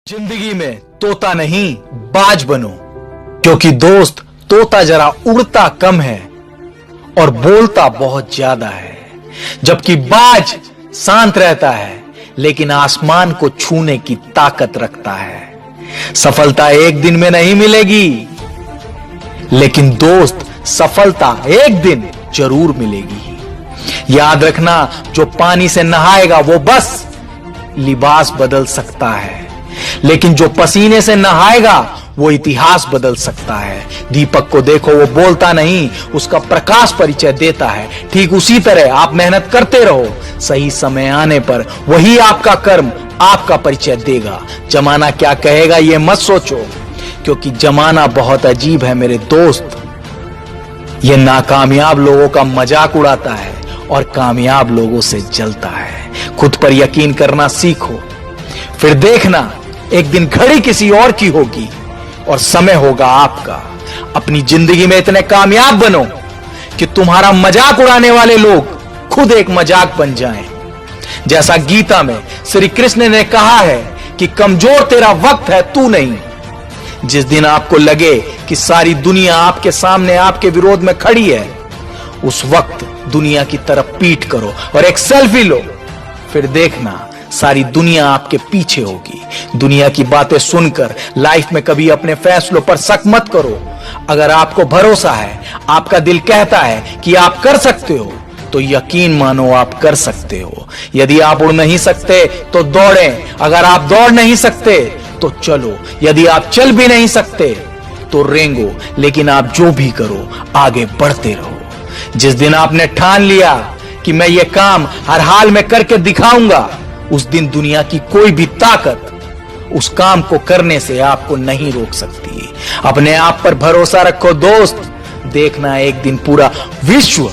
जिंदगी में तोता नहीं बाज बनो, क्योंकि दोस्त तोता जरा उड़ता कम है और बोलता बहुत ज्यादा है, जबकि बाज शांत रहता है लेकिन आसमान को छूने की ताकत रखता है। सफलता एक दिन में नहीं मिलेगी, लेकिन दोस्त सफलता एक दिन जरूर मिलेगी। याद रखना, जो पानी से नहाएगा वो बस लिबास बदल सकता है, लेकिन जो पसीने से नहाएगा वो इतिहास बदल सकता है। दीपक को देखो, वो बोलता नहीं, उसका प्रकाश परिचय देता है। ठीक उसी तरह आप मेहनत करते रहो, सही समय आने पर वही आपका कर्म आपका परिचय देगा। जमाना क्या कहेगा ये मत सोचो, क्योंकि जमाना बहुत अजीब है मेरे दोस्त। ये नाकामयाब लोगों का मजाक उड़ाता है और कामयाब लोगों से जलता है। खुद पर यकीन करना सीखो, फिर देखना एक दिन घड़ी किसी और की होगी और समय होगा आपका। अपनी जिंदगी में इतने कामयाब बनो कि तुम्हारा मजाक उड़ाने वाले लोग खुद एक मजाक बन जाएं। जैसा गीता में श्री कृष्ण ने कहा है कि कमजोर तेरा वक्त है, तू नहीं। जिस दिन आपको लगे कि सारी दुनिया आपके सामने आपके विरोध में खड़ी है, उस वक्त दुनिया की तरफ पीठ करो और एक सेल्फी लो। फिर देखना सारी दुनिया आपके पीछे होगी। दुनिया की बातें सुनकर लाइफ में कभी अपने फैसलों पर शक मत करो। अगर आपको भरोसा है, आपका दिल कहता है कि आप कर सकते हो, तो यकीन मानो आप कर सकते हो। यदि आप उड़ नहीं सकते तो दौड़ें, अगर आप दौड़ नहीं सकते तो चलो, यदि आप चल भी नहीं सकते तो रेंगो, लेकिन आप जो भी करो आगे बढ़ते रहो। जिस दिन आपने ठान लिया कि मैं ये काम हर हाल में करके दिखाऊंगा, उस दिन दुनिया की कोई भी ताकत उस काम को करने से आपको नहीं रोक सकती। अपने आप पर भरोसा रखो दोस्त, देखना एक दिन पूरा विश्व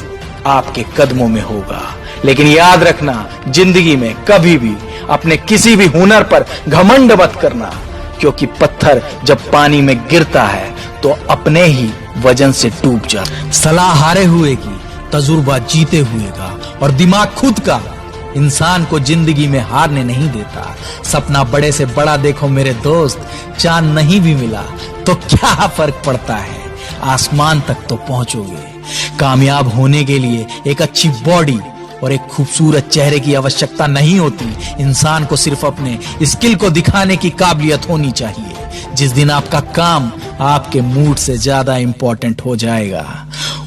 आपके कदमों में होगा। लेकिन याद रखना, जिंदगी में कभी भी अपने किसी भी हुनर पर घमंड मत करना, क्योंकि पत्थर जब पानी में गिरता है तो अपने ही वजन से डूब जाता। सलाह हारे हुए की, तजुर्बा जीते हुए का, और दिमाग खुद का इंसान को जिंदगी में हारने नहीं देता। सपना बड़े से बड़ा देखो मेरे दोस्त, चांद नहीं भी मिला तो क्या फर्क पड़ता है, आसमान तक तो पहुंचोगे। कामयाब होने के लिए एक अच्छी बॉडी और एक खूबसूरत चेहरे की आवश्यकता नहीं होती। इंसान को सिर्फ अपने स्किल को दिखाने की काबिलियत होनी चाहिए। जिस दिन आपका काम आपके मूड से ज्यादा इंपॉर्टेंट हो जाएगा,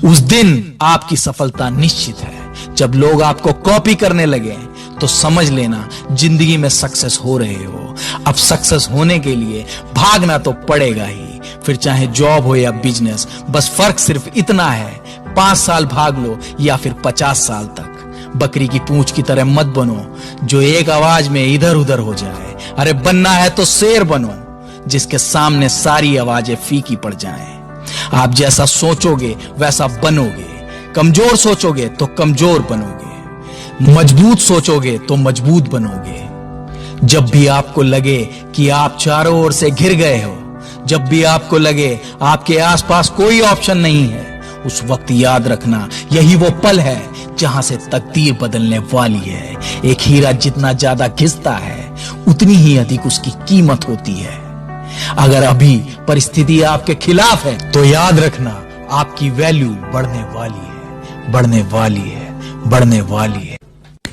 उस दिन आपकी सफलता निश्चित है। जब लोग आपको कॉपी करने लगे तो समझ लेना जिंदगी में सक्सेस हो रहे हो। अब सक्सेस होने के लिए भागना तो पड़ेगा ही, फिर चाहे जॉब हो या बिजनेस। बस फर्क सिर्फ इतना है, 5 साल भाग लो या फिर 50 साल तक। बकरी की पूंछ की तरह मत बनो जो एक आवाज में इधर उधर हो जाए। अरे बनना है तो शेर बनो जिसके सामने सारी आवाजें फीकी पड़ जाएं। आप जैसा सोचोगे वैसा बनोगे। कमजोर सोचोगे तो कमजोर बनोगे, मजबूत सोचोगे तो मजबूत बनोगे। जब भी आपको लगे कि आप चारों ओर से घिर गए हो, जब भी आपको लगे आपके आसपास कोई ऑप्शन नहीं है, उस वक्त याद रखना यही वो पल है जहां से तकदीर बदलने वाली है। एक हीरा जितना ज्यादा घिसता है, उतनी ही अधिक उसकी कीमत होती है। अगर अभी परिस्थिति आपके खिलाफ है तो याद रखना आपकी वैल्यू बढ़ने वाली है, बढ़ने वाली है, बढ़ने वाली है।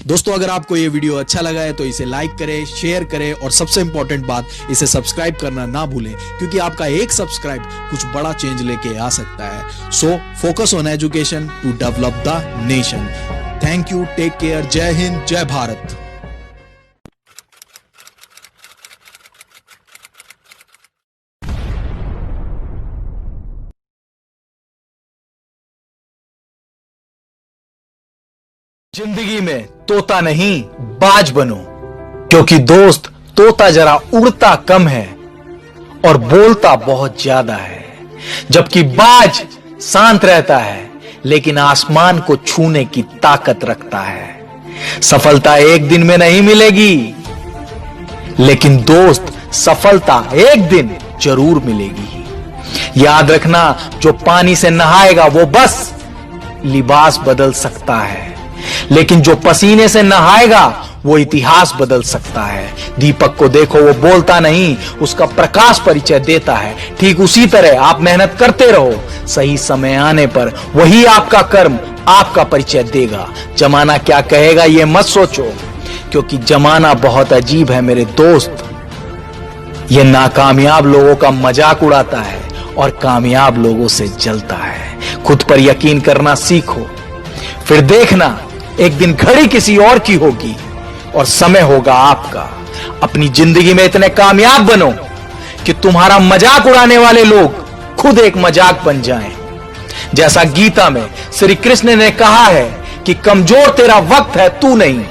दोस्तों, अगर आपको ये वीडियो अच्छा लगा है तो इसे लाइक करें, शेयर करें और सबसे इंपॉर्टेंट बात, इसे सब्सक्राइब करना ना भूलें, क्योंकि आपका एक सब्सक्राइब कुछ बड़ा चेंज लेके आ सकता है। So focus on education to develop the nation. Thank you, take care, जय हिंद, जय भारत। जिंदगी में तोता नहीं बाज बनो, क्योंकि दोस्त तोता जरा उड़ता कम है और बोलता बहुत ज्यादा है, जबकि बाज शांत रहता है लेकिन आसमान को छूने की ताकत रखता है। सफलता एक दिन में नहीं मिलेगी, लेकिन दोस्त सफलता एक दिन जरूर मिलेगी। याद रखना, जो पानी से नहाएगा वो बस लिबास बदल सकता है, लेकिन जो पसीने से नहाएगा वो इतिहास बदल सकता है। दीपक को देखो, वो बोलता नहीं, उसका प्रकाश परिचय देता है। ठीक उसी तरह आप मेहनत करते रहो, सही समय आने पर वही आपका कर्म आपका परिचय देगा। जमाना क्या कहेगा ये मत सोचो, क्योंकि जमाना बहुत अजीब है मेरे दोस्त। ये नाकामयाब लोगों का मजाक उड़ाता है और कामयाब लोगों से जलता है। खुद पर यकीन करना सीखो, फिर देखना एक दिन घड़ी किसी और की होगी और समय होगा आपका। अपनी जिंदगी में इतने कामयाब बनो कि तुम्हारा मजाक उड़ाने वाले लोग खुद एक मजाक बन जाएं। जैसा गीता में श्री कृष्ण ने कहा है कि कमजोर तेरा वक्त है, तू नहीं।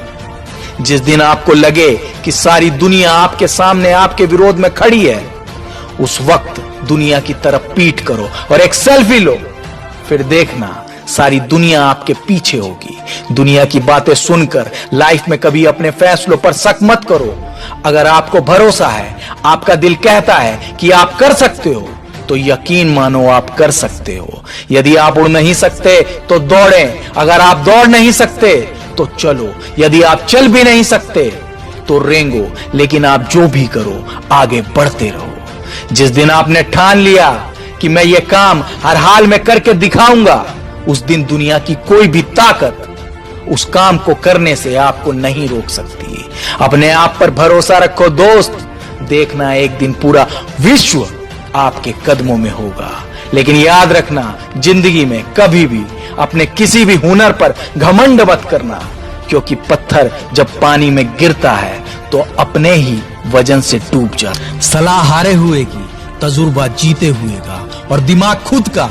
जिस दिन आपको लगे कि सारी दुनिया आपके सामने आपके विरोध में खड़ी है, उस वक्त दुनिया की तरफ पीठ करो और एक सेल्फी लो। फिर देखना सारी दुनिया आपके पीछे होगी। दुनिया की बातें सुनकर लाइफ में कभी अपने फैसलों पर शक मत करो। अगर आपको भरोसा है, आपका दिल कहता है कि आप कर सकते हो, तो यकीन मानो आप कर सकते हो। यदि आप उड़ नहीं सकते तो दौड़ें, अगर आप दौड़ नहीं सकते तो चलो, यदि आप चल भी नहीं सकते तो रेंगो, लेकिन आप जो भी करो आगे बढ़ते रहो। जिस दिन आपने ठान लिया कि मैं ये काम हर हाल में करके दिखाऊंगा, उस दिन दुनिया की कोई भी ताकत उस काम को करने से आपको नहीं रोक सकती। अपने आप पर भरोसा रखो दोस्त, देखना एक दिन पूरा विश्व आपके कदमों में होगा। लेकिन याद रखना, जिंदगी में कभी भी अपने किसी भी हुनर पर घमंड मत करना, क्योंकि पत्थर जब पानी में गिरता है तो अपने ही वजन से डूब जाता। सलाह हारे हुए की, तजुर्बा जीते हुए का, और दिमाग खुद का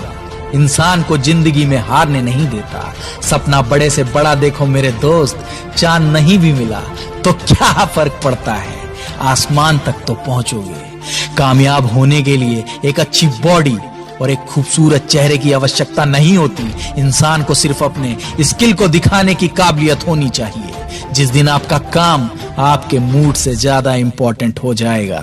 इंसान को जिंदगी में हारने नहीं देता। सपना बड़े से बड़ा देखो मेरे दोस्त, चांद नहीं भी मिला तो क्या फर्क पड़ता है, आसमान तक तो पहुंचोगे। कामयाब होने के लिए एक अच्छी बॉडी और एक खूबसूरत चेहरे की आवश्यकता नहीं होती। इंसान को सिर्फ अपने स्किल को दिखाने की काबिलियत होनी चाहिए। जिस दिन आपका काम आपके मूड से ज्यादा इंपॉर्टेंट हो जाएगा,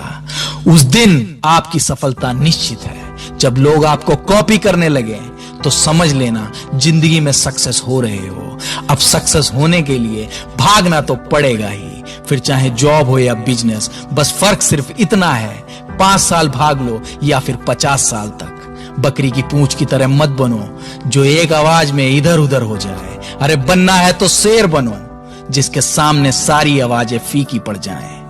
उस दिन आपकी सफलता निश्चित है। जब लोग आपको कॉपी करने लगे तो समझ लेना जिंदगी में सक्सेस हो रहे हो। अब सक्सेस होने के लिए भागना तो पड़ेगा ही, फिर चाहे जॉब हो या बिजनेस। बस फर्क सिर्फ इतना है, 5 साल भाग लो या फिर 50 साल तक। बकरी की पूंछ की तरह मत बनो जो एक आवाज में इधर उधर हो जाए। अरे बनना है तो शेर बनो जिसके सामने सारी आवाजें फीकी पड़ जाएं।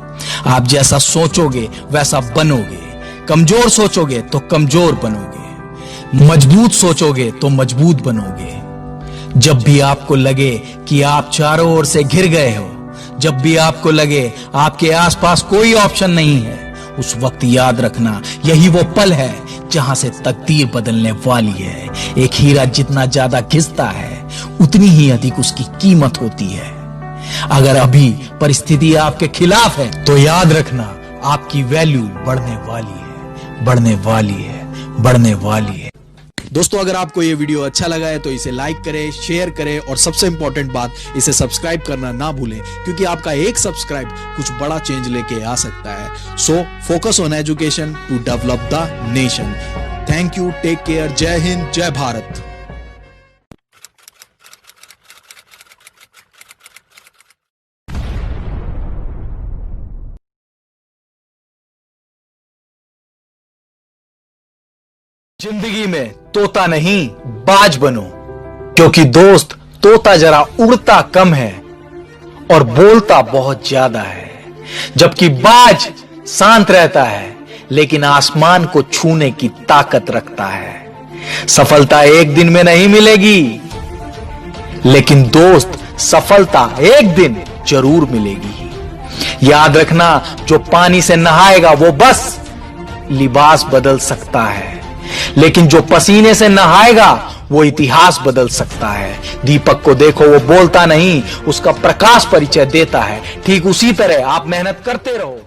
आप जैसा सोचोगे वैसा बनोगे। कमजोर सोचोगे तो कमजोर बनोगे, मजबूत सोचोगे तो मजबूत बनोगे। जब भी आपको लगे कि आप चारों ओर से घिर गए हो, जब भी आपको लगे आपके आसपास कोई ऑप्शन नहीं है, उस वक्त याद रखना यही वो पल है जहां से तकदीर बदलने वाली है। एक हीरा जितना ज्यादा घिसता है उतनी ही अधिक उसकी कीमत होती है। अगर अभी परिस्थिति आपके खिलाफ है तो याद रखना आपकी वैल्यू बढ़ने वाली है, बढ़ने वाली है, बढ़ने वाली है। दोस्तों, अगर आपको ये वीडियो अच्छा लगा है तो इसे लाइक करें, शेयर करें और सबसे इंपॉर्टेंट बात, इसे सब्सक्राइब करना ना भूलें, क्योंकि आपका एक सब्सक्राइब कुछ बड़ा चेंज लेके आ सकता है। So focus on education to develop the nation. Thank you, take care, जय हिंद, जय भारत। जिंदगी में तोता नहीं बाज बनो, क्योंकि दोस्त तोता जरा उड़ता कम है और बोलता बहुत ज्यादा है, जबकि बाज शांत रहता है लेकिन आसमान को छूने की ताकत रखता है। सफलता एक दिन में नहीं मिलेगी, लेकिन दोस्त सफलता एक दिन जरूर मिलेगी। याद रखना, जो पानी से नहाएगा वो बस लिबास बदल सकता है, लेकिन जो पसीने से नहाएगा वो इतिहास बदल सकता है। दीपक को देखो, वो बोलता नहीं, उसका प्रकाश परिचय देता है। ठीक उसी तरह आप मेहनत करते रहो।